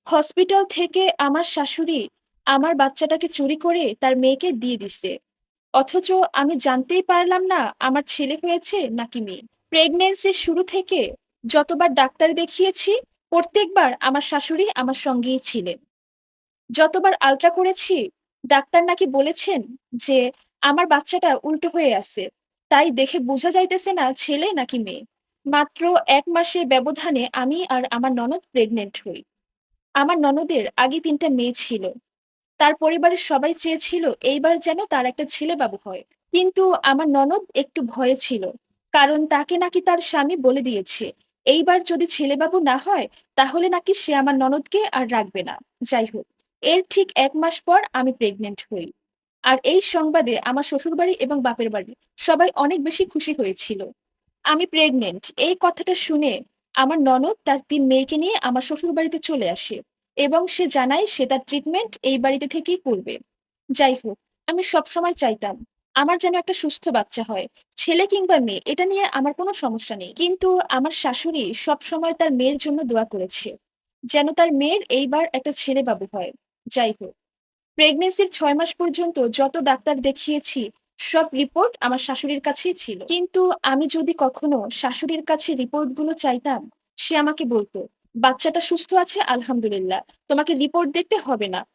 Hospital থেকে আমার শাশুড়ি আমার বাচ্চাটাকে চুরি করে তার মেয়েকে দিয়ে দিছে। অথচ আমি জানতেই পারলাম না আমার ছেলে হয়েছে নাকি মেয়ে। প্রেগন্যান্সির শুরু থেকে যতবার ডাক্তার দেখিয়েছি, প্রত্যেকবার আমার শাশুড়ি আমার সঙ্গেই ছিলেন। যতবার আলট্রা করেছি, ডাক্তার নাকি বলেছেন যে আমার বাচ্চাটা উল্টো হয়ে আছে। তাই দেখে বোঝা যাইতেছে না ছেলে নাকি মেয়ে। মাত্র ১ মাসের ব্যবধানে আমি আর আমার ননদ প্রেগন্যান্ট হই। আমার ননদের আগে ৩ টা মেয়ে ছিল। তার পরিবারের সবাই চেয়েছিল এইবার যেন তার একটা ছেলে-বাবু হয়। কিন্তু আমার ননদ একটু ভয়ে ছিল। কারণ তাকে নাকি তার স্বামী বলে দিয়েছে, এইবার যদি ছেলে-বাবু না হয় তাহলে নাকি সে আমার ননদকে আর রাখবে না। যাই হোক, এর ঠিক ১ মাস পর আমি প্রেগন্যান্ট হই। আর এই সংবাদে আমার শ্বশুরবাড়ি এবং বাপের বাড়ি সবাই অনেক বেশি খুশি হয়েছিল। আমি প্রেগন্যান্ট এই কথাটা শুনে আমার ননদ তার ৩ মেয়েকে নিয়ে আমার শ্বশুরবাড়িতে চলে আসে এবং সে জানায় সে তার ট্রিটমেন্ট এই বাড়িতে থেকেই করবে। যাই হোক, আমি সবসময় চাইতাম আমার যেন একটা সুস্থ বাচ্চা হয়। ছেলে কিংবা মেয়ে এটা নিয়ে আমার কোনো সমস্যা নেই। কিন্তু আমার শাশুড়ি সবসময় তার মেয়ের জন্য দোয়া করেছে। যেন তার মেয়ের এইবার একটা ছেলে-বাবু হয়। যাই হোক, প্রেগন্যান্সির ৬ মাস পর্যন্ত যত ডাক্তার দেখিয়েছি, সব রিপোর্ট আমার শাশুড়ির কাছেই ছিল। কিন্তু আমি যদি কখনো শাশুড়ির কাছে রিপোর্টগুলো চাইতাম, সে আমাকে বলত, "বাচ্চাটা সুস্থ আছে আলহামদুলিল্লাহ। তোমাকে রিপোর্ট দেখতে হবে না।"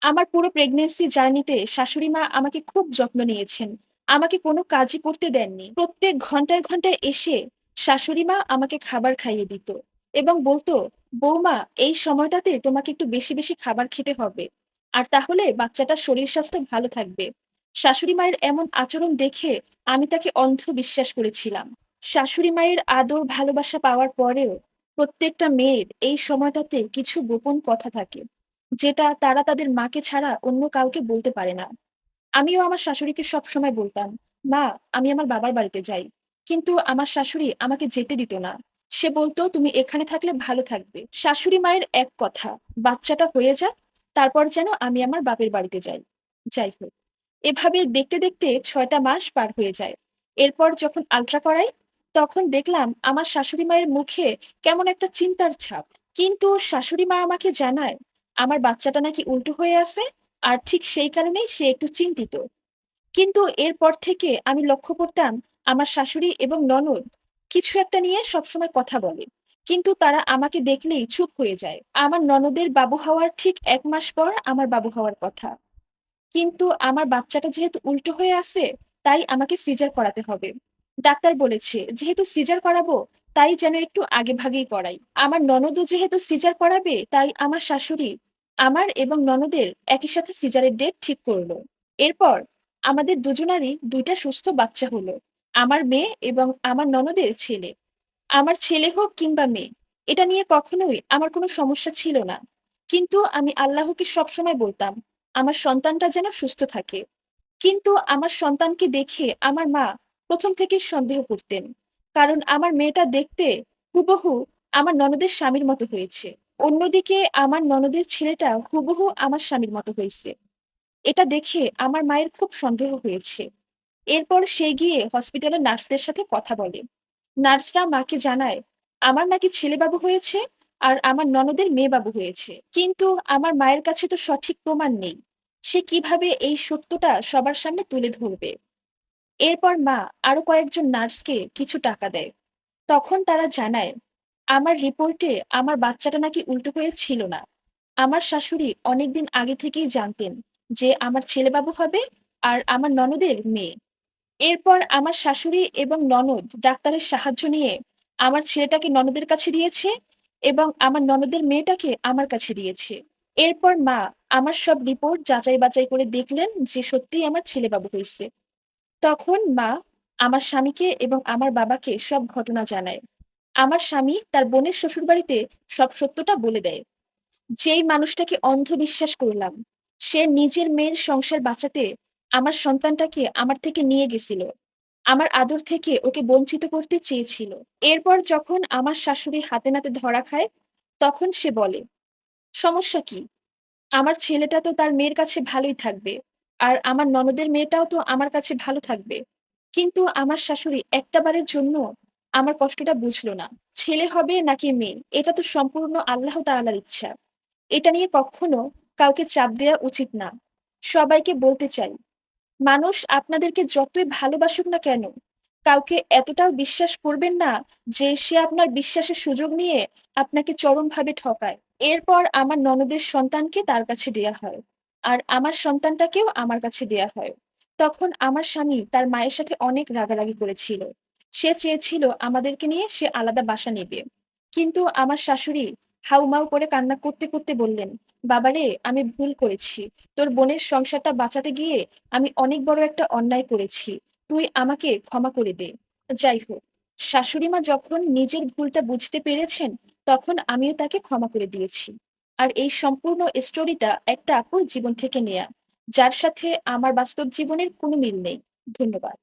আমার পুরো প্রেগন্যান্সি জার্নিতে শাশুড়ি মা আমাকে খুব যত্ন নিয়েছেন। আমাকে কোনো কাজই করতে দেননি। প্রত্যেক ঘন্টায়, ঘন্টায় এসে শাশুড়ি মা আমাকে খাবার খাইয়ে দিত এবং বলত, "বৌমা, এই সময়টাতে তোমাকে একটু বেশি, বেশি খাবার খেতে হবে। আর তাহলে বাচ্চাটার শরীর স্বাস্থ্য ভালো থাকবে।" শাশুড়ি মায়ের এমন আচরণ দেখে আমি তাকে অন্ধ বিশ্বাস করেছিলাম। শাশুড়ি মায়ের আদর ভালোবাসা পাওয়ার পরেও প্রত্যেকটা মেয়ের এই সময়টাতে কিছু গোপন কথা থাকে। যেটা তারা তাদের মাকে ছাড়া অন্য কাউকে বলতে পারে না। আমিও আমার শাশুড়িকে সবসময় বলতাম, "মা, আমি আমার বাবার বাড়িতে যাই।" কিন্তু আমার শাশুড়ি আমাকে যেতে দিত না। সে বলত, "তুমি এখানে থাকলে ভালো থাকবে।" শাশুড়ি মায়ের এক কথা, বাচ্চাটা হয়ে যাক, তারপর যেন আমি আমার বাপের বাড়িতে যাই। যাই হোক, এভাবে দেখতে, দেখতে ৬ টা মাস পার হয়ে যায়। এরপর যখন আল্ট্রা করাই, তখন দেখলাম আমার শাশুড়ি মায়ের মুখে কেমন একটা চিন্তার ছাপ। কিন্তু শাশুড়ি মা আমাকে জানায়, আমার বাচ্চাটা নাকি উল্টো হয়ে আছে আর ঠিক সেই কারণেই সে একটু চিন্তিত। কিন্তু এরপর থেকে আমি লক্ষ্য করতাম আমার শাশুড়ি এবং ননদ কিছু একটা নিয়ে সবসময় কথা বলে। কিন্তু তারা আমাকে দেখলেই চুপ হয়ে যায়। আমার ননদের বাবু হওয়ার ঠিক ১ মাস পর আমার বাবু হওয়ার কথা। কিন্তু আমার বাচ্চাটা যেহেতু উল্টো হয়ে আছে, তাই আমাকে সিজার করাতে হবে। ডাক্তার বলেছে, যেহেতু সিজার করাবো, তাই যেন একটু আগেভাগেই করাই। আমার ননদও যেহেতু সিজার করাবে, তাই আমার শাশুড়ি আমার এবং ননদের একই সাথে সিজারের ডেট ঠিক করলো। এরপর আমাদের দুজনারই ২ টা সুস্থ বাচ্চা হলো। আমার মেয়ে এবং আমার ননদের ছেলে। আমার ছেলে হোক কিংবা মেয়ে, এটা নিয়ে কখনোই আমার কোনো সমস্যা ছিল না। কিন্তু আমি আল্লাহকে সবসময় বলতাম, আমার সন্তানটা যেন সুস্থ থাকে। কিন্তু আমার সন্তানকে দেখে আমার মা ১ম থেকেই সন্দেহ করতেন। কারণ আমার মেয়েটা দেখতে হুবহু আমার ননদের স্বামীর মতো হয়েছে। অন্যদিকে আমার ননদের ছেলেটা হুবহু আমার স্বামীর মতো হইছে। এটা দেখে আমার মায়ের খুব সন্দেহ হয়েছে। এরপর সে গিয়ে হসপিটালের নার্সদের সাথে কথা বলে। নার্সরা মাকে জানায়, আমার নাকি ছেলে-বাবু হয়েছে আর আমার ননদের মেয়ে-বাবু হয়েছে। কিন্তু আমার মায়ের কাছে তো সঠিক প্রমাণ নেই। সে কিভাবে এই সত্যটা সবার সামনে তুলে ধরবে? এরপর মা আরো কয়েকজন নার্সকে কিছু টাকা দেয়। তখন তারা জানায়, আমার রিপোর্টে আমার বাচ্চাটা নাকি উল্টো হয়ে ছিল না। আমার শাশুড়ি অনেকদিন আগে থেকেই জানতেন যে আমার ছেলে-বাবু হবে আর আমার ননদের মেয়ে। এরপর আমার শাশুড়ি এবং ননদ ডাক্তারের সাহায্য নিয়ে আমার ছেলেটাকে ননদের কাছে দিয়েছে এবং আমার ননদের মেয়েটাকে আমার কাছে দিয়েছে। এরপর মা আমার সব রিপোর্ট যাচাই বাছাই করে দেখলেন যে সত্যিই আমার ছেলে বাবু হয়েছে। তখন মা আমার স্বামীকে এবং আমার বাবাকে সব ঘটনা জানায়। আমার স্বামী তার বোনের শ্বশুরবাড়িতে সব সত্যটা বলে দেয়। যেই মানুষটাকে অন্ধ বিশ্বাস করলাম, সে নিজের মেয়ের সংসার বাঁচাতে আমার সন্তানটাকে আমার থেকে নিয়ে গেছিল। আমার আদর থেকে ওকে বঞ্চিত করতে চেয়েছিল। এরপর যখন আমার শাশুড়ি হাতে নাতে ধরা খায়, তখন সে বলে, "সমস্যা কি? আমার ছেলেটা তো তার মেয়ের কাছে ভালোই থাকবে। আর আমার ননদের মেয়েটাও তো আমার কাছে ভালো থাকবে।" কিন্তু আমার শাশুড়ি একটা বারের জন্য আমার কষ্টটা বুঝল না। ছেলে হবে নাকি মেয়ে, এটা তো সম্পূর্ণ আল্লাহ তাআলার ইচ্ছা। এটা নিয়ে কখনো কাউকে চাপ দেওয়া উচিত না। সবাইকে বলতে চাই, মানুষ আপনাদেরকে যতই ভালোবাসুক না কেন, কাউকে এতটাও বিশ্বাস করবেন না যে সে আপনার বিশ্বাসের সুযোগ নিয়ে আপনাকে চরমভাবে ঠকায়। এরপর আমার ননদের সন্তানকে তার কাছে দেয়া হয়। আর আমার সন্তানটাকেও আমার কাছে দেয়া হয়। তখন আমার স্বামী তার মায়ের সাথে অনেক রাগারাগি করেছিল। সে চেয়েছিল আমাদেরকে নিয়ে সে আলাদা বাসা নেবে। কিন্তু আমার শাশুড়ি হাউমাউ করে কান্না করতে, করতে বললেন, "বাবারে, আমি ভুল করেছি। তোর বোনের সংসারটা বাঁচাতে গিয়ে আমি অনেক বড় একটা অন্যায় করেছি। তুই আমাকে ক্ষমা করে দে।" যাই হোক, শাশুড়ি মা যখন নিজের ভুলটা বুঝতে পেরেছেন, তখন আমিও তাকে ক্ষমা করে দিয়েছি। আর এই সম্পূর্ণ স্টোরিটা একটা আপুর জীবন থেকে নেয়া, যার সাথে আমার বাস্তব জীবনের কোনো মিল নেই। ধন্যবাদ।